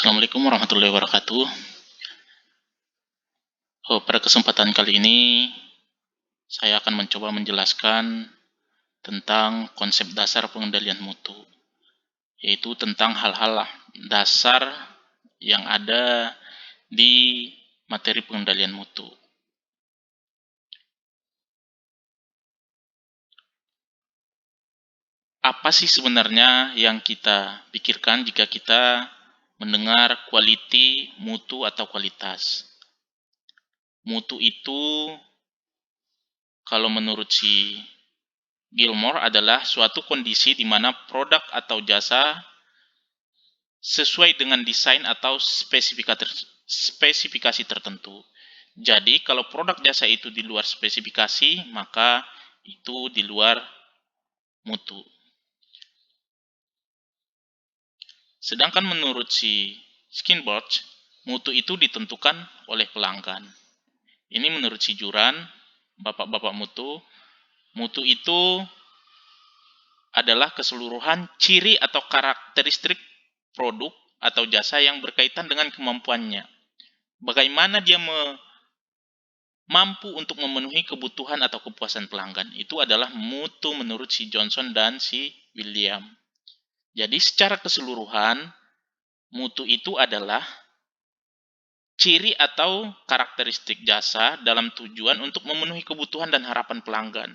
Assalamualaikum warahmatullahi wabarakatuh. Pada kesempatan kali ini, saya akan mencoba menjelaskan tentang konsep dasar pengendalian mutu, yaitu tentang hal-hal dasar yang ada di materi pengendalian mutu. Apa sih sebenarnya yang kita pikirkan jika kita mendengar quality, mutu, atau kualitas? Mutu itu, kalau menurut si Gilmore, adalah suatu kondisi di mana produk atau jasa sesuai dengan desain atau spesifikasi tertentu. Jadi, kalau produk jasa itu di luar spesifikasi, maka itu di luar mutu. Sedangkan menurut si Skinberg, mutu itu ditentukan oleh pelanggan. Ini menurut si Juran, bapak-bapak mutu, mutu itu adalah keseluruhan ciri atau karakteristik produk atau jasa yang berkaitan dengan kemampuannya. Bagaimana dia mampu untuk memenuhi kebutuhan atau kepuasan pelanggan. Itu adalah mutu menurut si Johnson dan si William. Jadi secara keseluruhan, mutu itu adalah ciri atau karakteristik jasa dalam tujuan untuk memenuhi kebutuhan dan harapan pelanggan.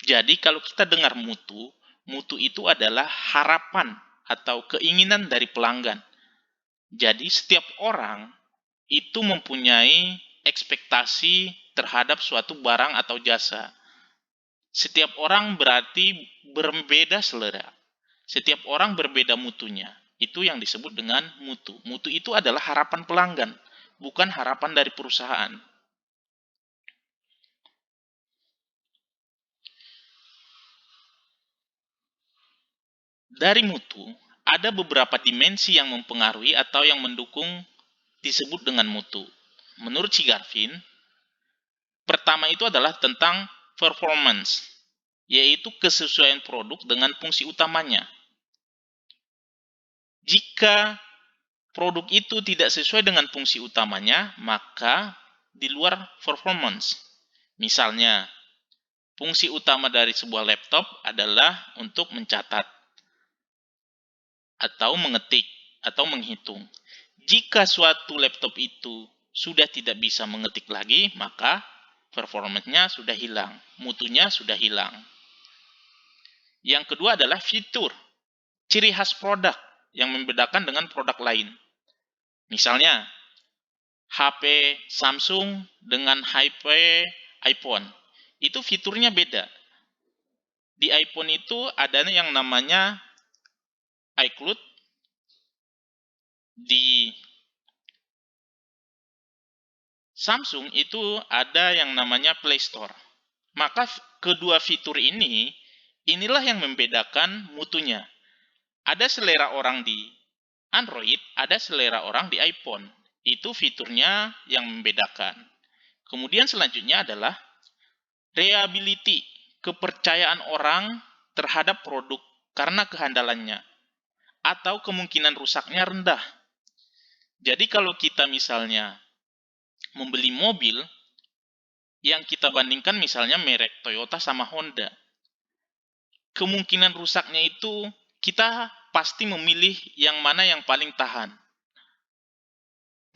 Jadi kalau kita dengar mutu, mutu itu adalah harapan atau keinginan dari pelanggan. Jadi setiap orang itu mempunyai ekspektasi terhadap suatu barang atau jasa. Setiap orang berarti berbeda selera. Setiap orang berbeda mutunya. Itu yang disebut dengan mutu. Mutu itu adalah harapan pelanggan, bukan harapan dari perusahaan. Dari mutu, ada beberapa dimensi yang mempengaruhi atau yang mendukung disebut dengan mutu. Menurut si Garvin, pertama itu adalah tentang performance, yaitu kesesuaian produk dengan fungsi utamanya. Jika produk itu tidak sesuai dengan fungsi utamanya, maka di luar performance. Misalnya, fungsi utama dari sebuah laptop adalah untuk mencatat atau mengetik atau menghitung. Jika suatu laptop itu sudah tidak bisa mengetik lagi, maka performanya sudah hilang, mutunya sudah hilang. Yang kedua adalah fitur, ciri khas produk yang membedakan dengan produk lain. Misalnya, HP Samsung dengan HP iPhone. Itu fiturnya beda. Di iPhone itu ada yang namanya iCloud. Di Samsung itu ada yang namanya Play Store. Maka kedua fitur inilah yang membedakan mutunya. Ada selera orang di Android, ada selera orang di iPhone. Itu fiturnya yang membedakan. Kemudian selanjutnya adalah reliability, kepercayaan orang terhadap produk karena kehandalannya, atau kemungkinan rusaknya rendah. Jadi kalau kita misalnya membeli mobil, yang kita bandingkan misalnya merek Toyota sama Honda, kemungkinan rusaknya itu kita pasti memilih yang mana yang paling tahan.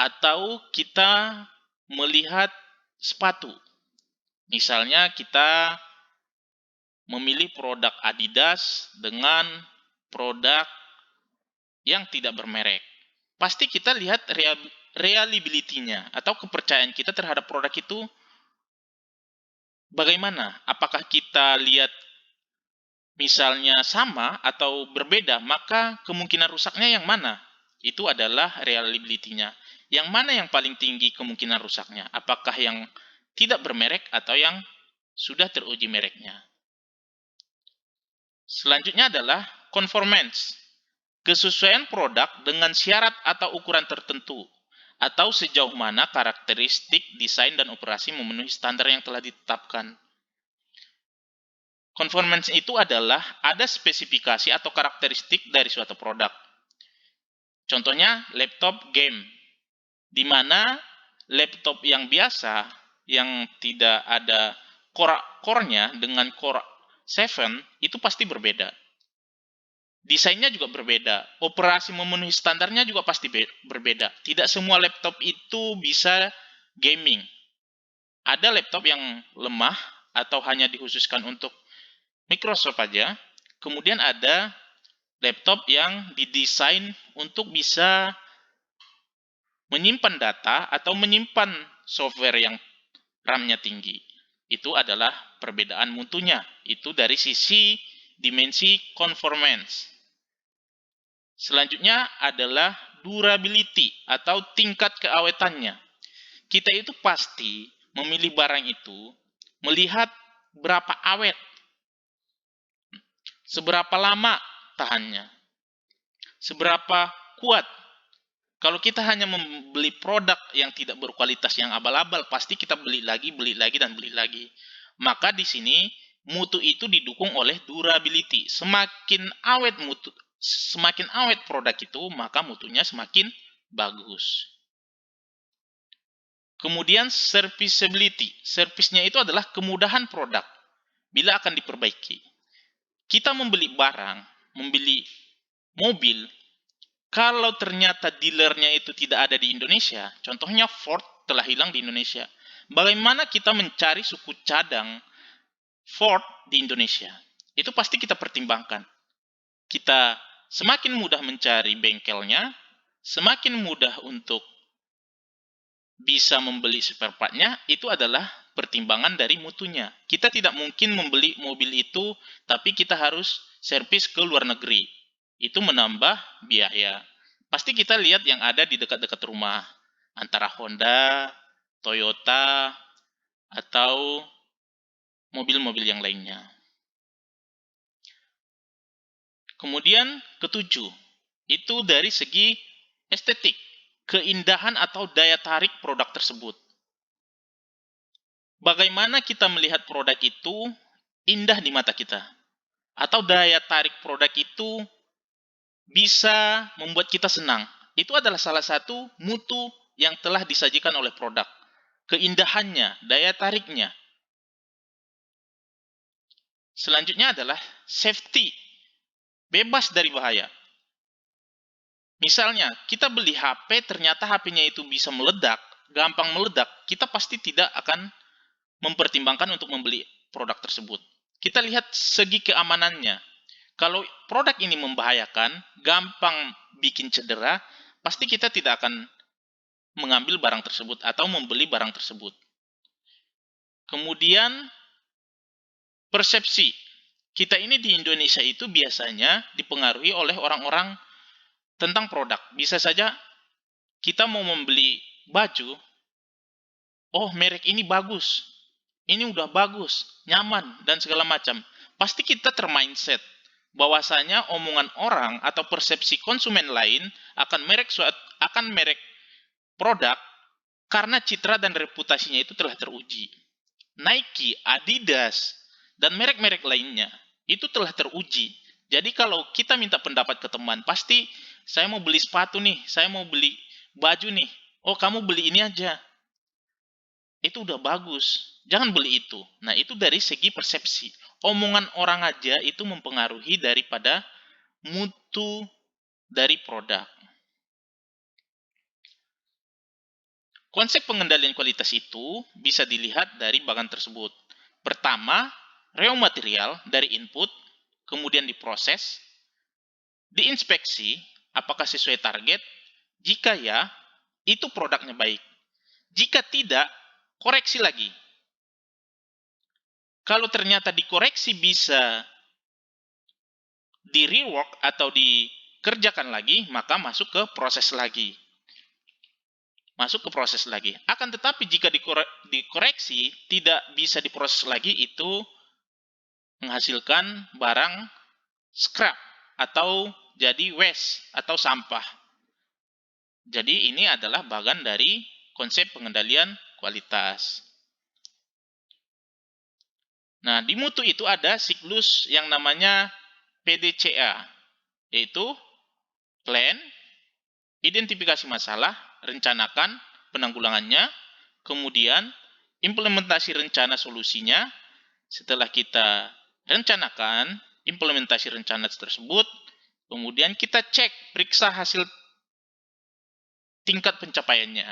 Atau kita melihat sepatu. Misalnya kita memilih produk Adidas dengan produk yang tidak bermerek. Pasti kita lihat reliability-nya atau kepercayaan kita terhadap produk itu bagaimana. Apakah kita lihat misalnya sama atau berbeda, maka kemungkinan rusaknya yang mana? Itu adalah reliability-nya. Yang mana yang paling tinggi kemungkinan rusaknya? Apakah yang tidak bermerek atau yang sudah teruji mereknya? Selanjutnya adalah conformance. Kesesuaian produk dengan syarat atau ukuran tertentu, atau sejauh mana karakteristik, desain, dan operasi memenuhi standar yang telah ditetapkan. Conformance itu adalah ada spesifikasi atau karakteristik dari suatu produk. Contohnya laptop game, di mana laptop yang biasa yang tidak ada core-nya dengan Core 7 itu pasti berbeda. Desainnya juga berbeda, operasi memenuhi standarnya juga pasti berbeda. Tidak semua laptop itu bisa gaming. Ada laptop yang lemah atau hanya dikhususkan untuk Microsoft aja. Kemudian ada laptop yang didesain untuk bisa menyimpan data atau menyimpan software yang RAM-nya tinggi. Itu adalah perbedaan mutunya. Itu dari sisi dimensi conformance. Selanjutnya adalah durability atau tingkat keawetannya. Kita itu pasti memilih barang itu melihat berapa awet, seberapa lama tahannya, seberapa kuat. Kalau kita hanya membeli produk yang tidak berkualitas, yang abal-abal, pasti kita beli lagi, dan beli lagi. Maka di sini mutu itu didukung oleh durability. Semakin awet produk itu, maka mutunya semakin bagus. Kemudian serviceability. Service-nya itu adalah kemudahan produk bila akan diperbaiki. Kita membeli barang, membeli mobil, kalau ternyata dealernya itu tidak ada di Indonesia, contohnya Ford telah hilang di Indonesia. Bagaimana kita mencari suku cadang Ford di Indonesia? Itu pasti kita pertimbangkan. Kita semakin mudah mencari bengkelnya, semakin mudah untuk bisa membeli spare part-nya, itu adalah pertimbangan dari mutunya. Kita tidak mungkin membeli mobil itu, tapi kita harus servis ke luar negeri. Itu menambah biaya. Pasti kita lihat yang ada di dekat-dekat rumah, antara Honda, Toyota, atau mobil-mobil yang lainnya. Kemudian ketujuh, itu dari segi estetik, keindahan atau daya tarik produk tersebut. Bagaimana kita melihat produk itu indah di mata kita, atau daya tarik produk itu bisa membuat kita senang. Itu adalah salah satu mutu yang telah disajikan oleh produk. Keindahannya, daya tariknya. Selanjutnya adalah safety, bebas dari bahaya. Misalnya, kita beli HP, ternyata HP-nya itu bisa meledak, gampang meledak, kita pasti tidak akan mempertimbangkan untuk membeli produk tersebut. Kita lihat segi keamanannya. Kalau produk ini membahayakan, gampang bikin cedera, pasti kita tidak akan mengambil barang tersebut atau membeli barang tersebut. Kemudian, persepsi. Kita ini di Indonesia itu biasanya dipengaruhi oleh orang-orang tentang produk. Bisa saja kita mau membeli baju, oh merek ini bagus, ini udah bagus, nyaman, dan segala macam. Pasti kita termindset bahwasanya omongan orang atau persepsi konsumen lain akan merek produk karena citra dan reputasinya itu telah teruji. Nike, Adidas, dan merek-merek lainnya itu telah teruji. Jadi kalau kita minta pendapat ke teman, pasti saya mau beli sepatu nih, saya mau beli baju nih. Oh, kamu beli ini aja. Itu udah bagus. Jangan beli itu. Nah, itu dari segi persepsi. Omongan orang aja itu mempengaruhi daripada mutu dari produk. Konsep pengendalian kualitas itu bisa dilihat dari bagan tersebut. Pertama, raw material dari input, kemudian diproses, diinspeksi, apakah sesuai target. Jika ya, itu produknya baik. Jika tidak, koreksi lagi. Kalau ternyata dikoreksi bisa di-rework atau dikerjakan lagi, maka masuk ke proses lagi. Akan tetapi jika dikoreksi tidak bisa diproses lagi, itu menghasilkan barang scrap atau jadi waste atau sampah. Jadi ini adalah bagian dari konsep pengendalian kualitas. Nah, di mutu itu ada siklus yang namanya PDCA, yaitu plan, identifikasi masalah, rencanakan penanggulangannya, kemudian implementasi rencana solusinya. Setelah kita rencanakan implementasi rencana tersebut, kemudian kita cek, periksa hasil tingkat pencapaiannya.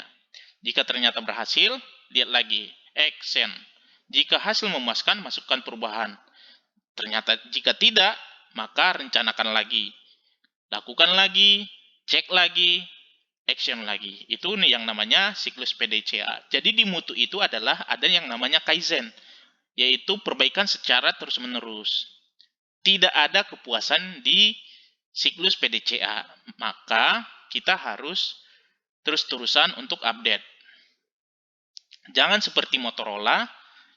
Jika ternyata berhasil, lihat lagi, action. Jika hasil memuaskan, masukkan perubahan. Ternyata jika tidak, maka rencanakan lagi. Lakukan lagi, cek lagi, action lagi. Itu yang namanya siklus PDCA. Jadi di mutu itu adalah ada yang namanya kaizen, yaitu perbaikan secara terus-menerus. Tidak ada kepuasan di siklus PDCA. Maka kita harus terus-terusan untuk update. Jangan seperti Motorola,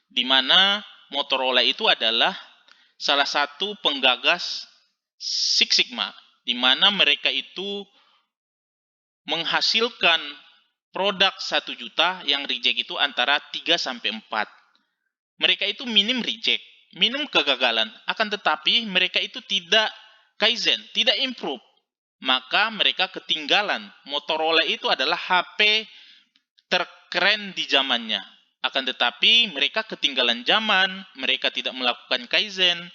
di mana Motorola itu adalah salah satu penggagas Six Sigma, di mana mereka itu menghasilkan produk 1 juta yang reject itu antara 3 sampai 4. Mereka itu minim reject, minim kegagalan, akan tetapi mereka itu tidak kaizen, tidak improve. Maka mereka ketinggalan. Motorola itu adalah HP terkeren di zamannya. Akan tetapi mereka ketinggalan zaman, mereka tidak melakukan kaizen,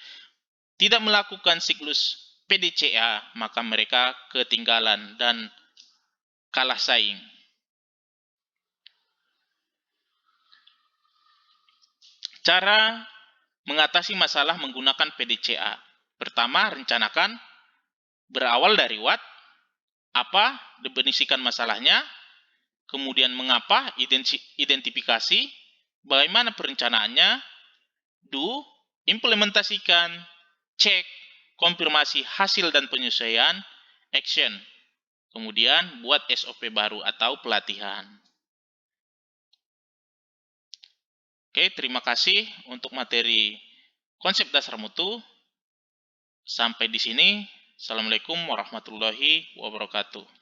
tidak melakukan siklus PDCA, maka mereka ketinggalan dan kalah saing. Cara mengatasi masalah menggunakan PDCA. Pertama, rencanakan, berawal dari what, apa, definisikan masalahnya, kemudian mengapa, identifikasi, bagaimana perencanaannya, do, implementasikan, cek, konfirmasi hasil dan penyesuaian, action. Kemudian buat SOP baru atau pelatihan. Oke, terima kasih untuk materi konsep dasar mutu. Sampai di sini. Assalamualaikum warahmatullahi wabarakatuh.